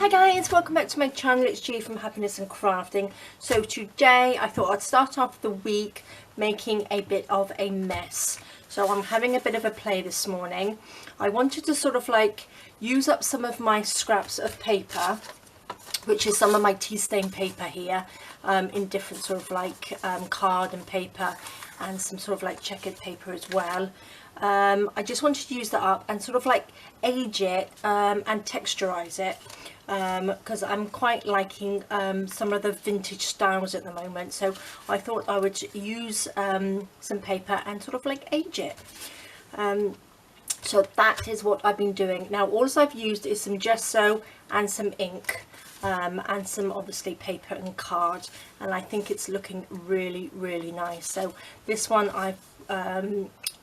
Hi guys, welcome back to my channel. It's G from Happiness and Crafting. So today I thought I'd start off the week making a bit of a mess. So I'm having a bit of a play this morning. I wanted to sort of like use up some of my scraps of paper, which is some of my tea stain paper here, in different sort of like card and paper, and some sort of like checkered paper as well. I just wanted to use that up and sort of like age it and texturize it, because I'm quite liking some of the vintage styles at the moment. So I thought I would use some paper and sort of like age it. So that is what I've been doing. Now all I've used is some gesso and some ink, and some obviously paper and card, and I think it's looking really nice. So this one I've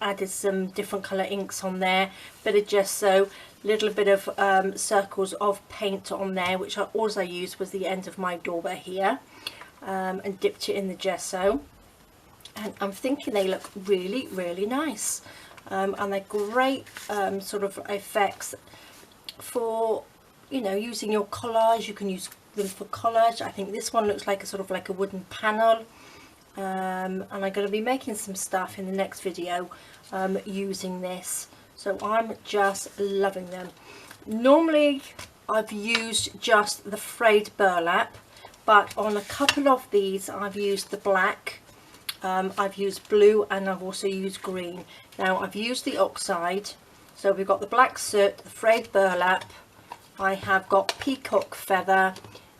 added some different colour inks on there, bit of gesso, little bit of circles of paint on there, which all I used was the end of my dauber here, and dipped it in the gesso, and I'm thinking they look really nice, and they're great sort of effects for, you know, using your collage. You can use them for collage. I think this one looks like a sort of like a wooden panel, and I'm going to be making some stuff in the next video using this. So I'm just loving them. Normally I've used just the frayed burlap, but on a couple of these I've used the black, I've used blue, and I've also used green. Now I've used the oxide, so we've got the black soot, the frayed burlap, I have got peacock feather,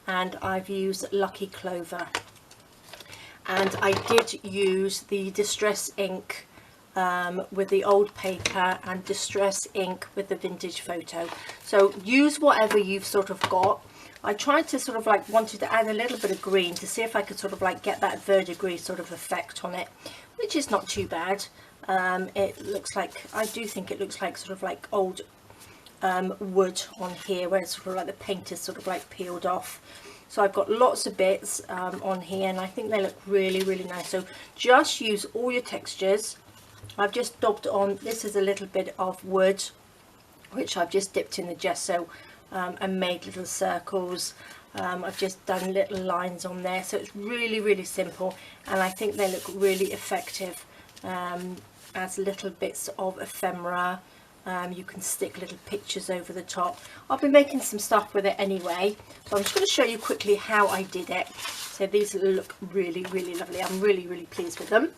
and I've used lucky clover. And I did use the distress ink with the old paper, and distress ink with the vintage photo. So use whatever you've sort of got. I tried to sort of like wanted to add a little bit of green to see if I could sort of like get that verdigris sort of effect on it, which is not too bad. It looks like, I do think it looks like sort of like old wood on here, where it's sort of like the paint is sort of like peeled off. So I've got lots of bits on here, and I think they look really nice. So just use all your textures. I've just daubed on, this is a little bit of wood which I've just dipped in the gesso and made little circles. I've just done little lines on there, so it's really simple, and I think they look really effective as little bits of ephemera. You can stick little pictures over the top. I'll be making some stuff with it anyway, so I'm just going to show you quickly how I did it. So these look really lovely. I'm really pleased with them.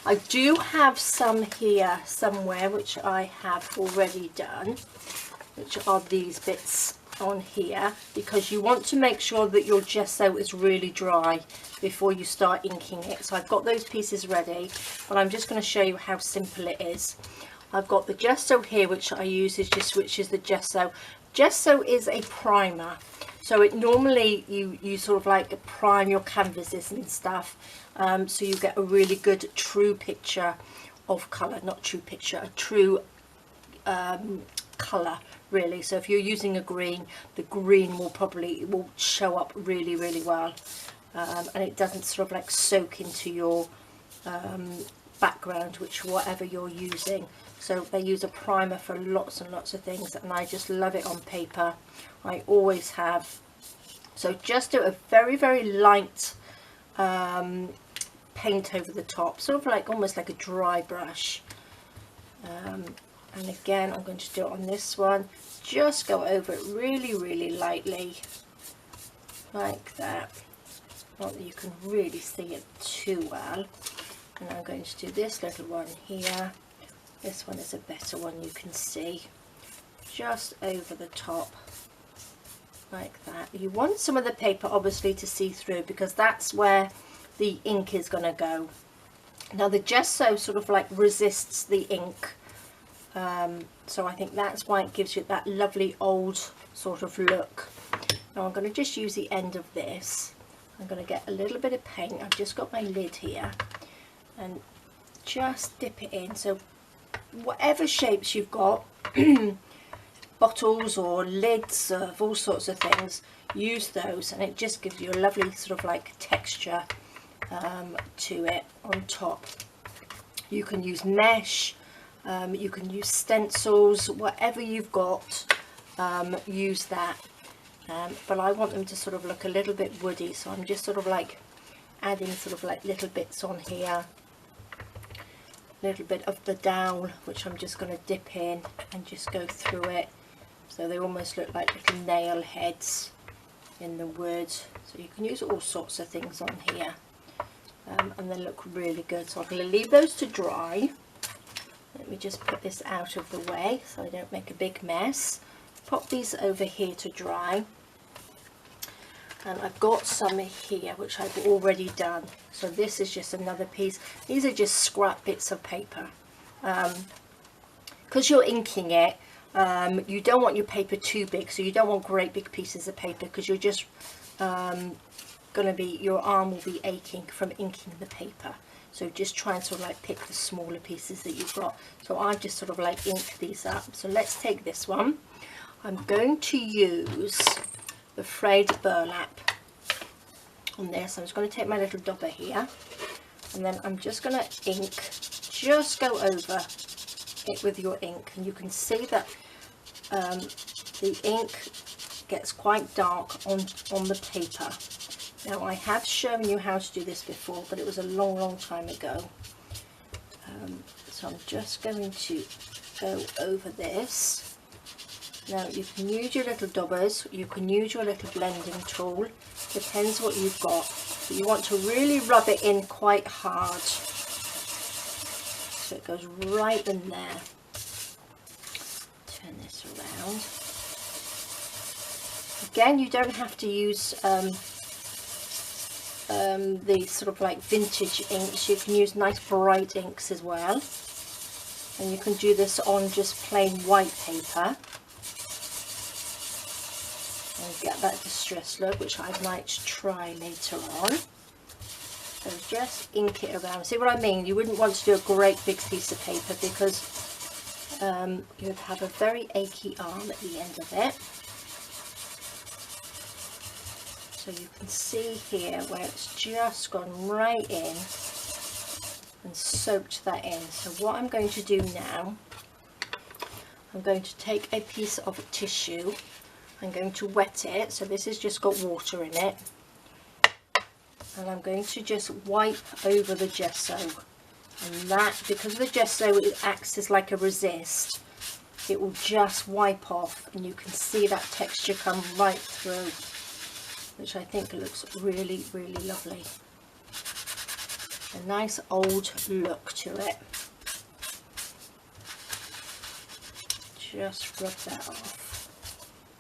I do have some here somewhere which I have already done, which are these bits on here, because you want to make sure that your gesso is really dry before you start inking it. So I've got those pieces ready, but I'm just going to show you how simple it is. I've got the gesso here, which I use which is the gesso. Gesso is a primer, so it normally you sort of like prime your canvases and stuff, so you get a really good true picture of colour, not true picture, a true colour really. So if you're using a green, the green will show up really well, and it doesn't sort of like soak into your background, which whatever you're using. So they use a primer for lots and lots of things, and I just love it on paper. I always have. So just do a very light paint over the top, sort of like almost like a dry brush, and again I'm going to do it on this one. Just go over it really lightly like that, not that you can really see it too well. And I'm going to do this little one here. This one is a better one, you can see, just over the top like that. You want some of the paper obviously to see through, because that's where the ink is going to go. Now the gesso sort of like resists the ink, so I think that's why it gives you that lovely old sort of look. Now I'm going to just use the end of this. I'm going to get a little bit of paint. I've just got my lid here, and just dip it in. So whatever shapes you've got, bottles or lids of all sorts of things, use those, and it just gives you a lovely sort of like texture to it on top. You can use mesh, you can use stencils, whatever you've got, use that. but I want them to sort of look a little bit woody, so I'm just sort of like adding sort of like little bits on here, a little bit of the dowel which I'm just going to dip in and just go through it, so they almost look like little nail heads in the wood. So you can use all sorts of things on here, and they look really good. So I'm going to leave those to dry. Let me just put this out of the way so I don't make a big mess. Pop these over here to dry, and I've got some here which I've already done. So this is just another piece. These are just scrap bits of paper. Because you're inking it, you don't want your paper too big, so you don't want great big pieces of paper, because you're just your arm will be aching from inking the paper. So just try and sort of like pick the smaller pieces that you've got. So I just sort of like ink these up. So let's take this one. I'm going to use the frayed burlap on this. I'm just going to take my little dobber here, and then I'm just going to ink, just go over it with your ink, and you can see that the ink gets quite dark on the paper. Now I have shown you how to do this before, but it was a long time ago. So I'm just going to go over this. Now you can use your little daubers, you can use your little blending tool, depends what you've got, but you want to really rub it in quite hard so it goes right in there. Turn this around. Again, you don't have to use the sort of like vintage inks. You can use nice bright inks as well, and you can do this on just plain white paper and get that distress look, which I might try later on. So just ink it around. See what I mean? You wouldn't want to do a great big piece of paper, because you'd have a very achy arm at the end of it. So you can see here where it's just gone right in and soaked that in. So what I'm going to do now, I'm going to take a piece of tissue, I'm going to wet it, so this has just got water in it, and I'm going to just wipe over the gesso, and that, because the gesso, it acts as like a resist, it will just wipe off, and you can see that texture come right through, which I think looks really lovely. A nice old look to it. Just rub that off.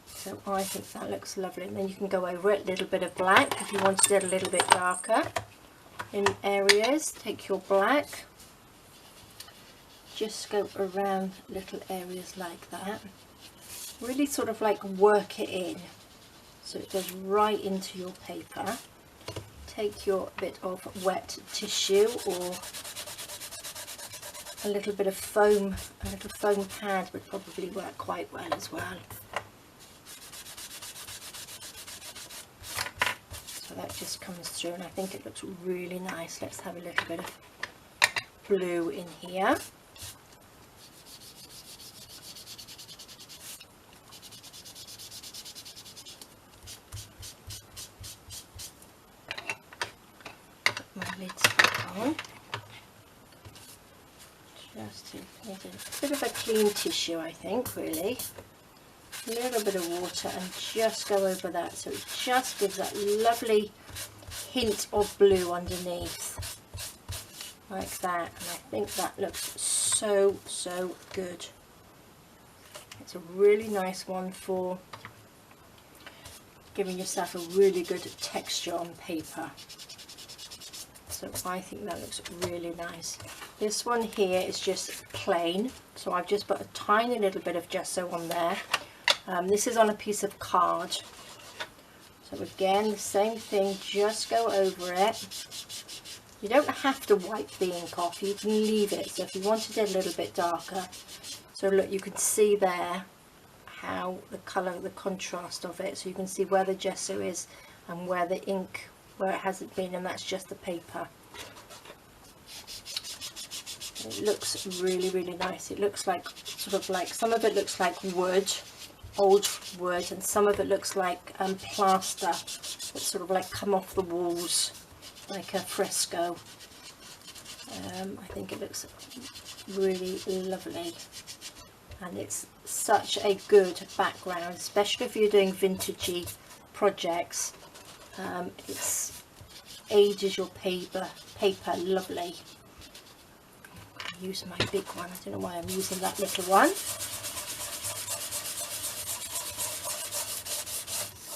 So I think that looks lovely, and then you can go over it, a little bit of black if you wanted it a little bit darker in areas. Take your black, just go around little areas like that, really sort of like work it in so it goes right into your paper. Take your bit of wet tissue or a little bit of foam, a little foam pad would probably work quite well as well. So that just comes through, and I think it looks really nice. Let's have a little bit of blue in here. Lids back on. Just to need a bit of a clean tissue, I think, really. A little bit of water, and just go over that, so it just gives that lovely hint of blue underneath, like that. And I think that looks so good. It's a really nice one for giving yourself a really good texture on paper. So I think that looks really nice. This one here is just plain, so I've just put a tiny little bit of gesso on there. This is on a piece of card. So again, the same thing, just go over it. You don't have to wipe the ink off, you can leave it. So if you wanted it a little bit darker, so look, you can see there how the colour, the contrast of it. So you can see where the gesso is and where the ink, where it hasn't been, and that's just the paper. It looks really nice. It looks like sort of like, some of it looks like wood, old wood, and some of it looks like plaster that's sort of like come off the walls like a fresco. I think it looks really lovely, and it's such a good background, especially if you're doing vintagey projects. It ages your paper lovely. I'll use my big one. I don't know why I'm using that little one.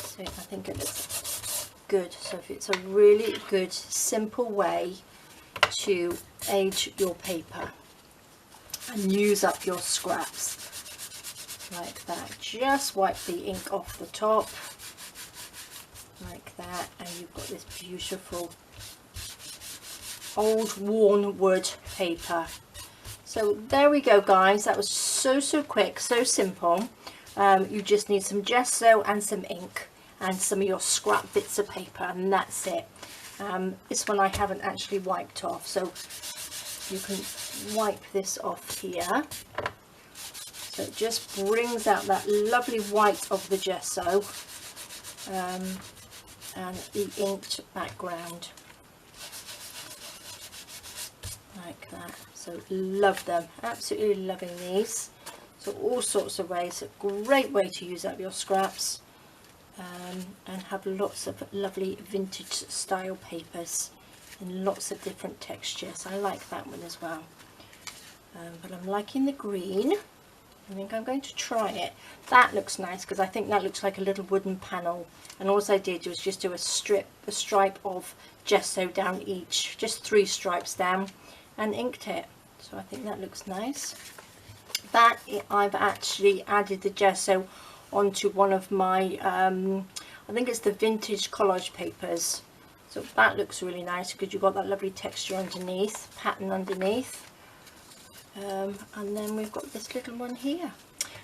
So I think it looks good. So if it's a really good simple way to age your paper and use up your scraps like that. Just wipe the ink off the top like that, and you've got this beautiful old worn wood paper. So there we go, guys. That was so quick, so simple. You just need some gesso and some ink and some of your scrap bits of paper, and that's it. This one I haven't actually wiped off, so you can wipe this off here. So it just brings out that lovely white of the gesso and the inked background like that. So love them, absolutely loving these. So all sorts of ways, a great way to use up your scraps and have lots of lovely vintage style papers in lots of different textures. I like that one as well, but I'm liking the green. I think I'm going to try it. That looks nice because I think that looks like a little wooden panel, and all I did was just do a stripe of gesso down each, just 3 stripes down, and inked it. So I think that looks nice. That I've actually added the gesso onto one of my I think it's the vintage collage papers. So that looks really nice because you've got that lovely texture underneath, pattern underneath. And then we've got this little one here.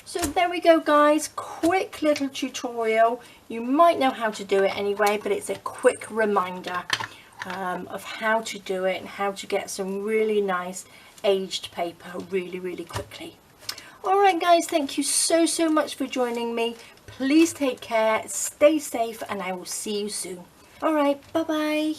So there we go, guys. Quick little tutorial. You might know how to do it anyway, but it's a quick reminder of how to do it and how to get some really nice aged paper really quickly. Alright guys, thank you so much for joining me. Please take care, stay safe, and I will see you soon. Alright, bye bye.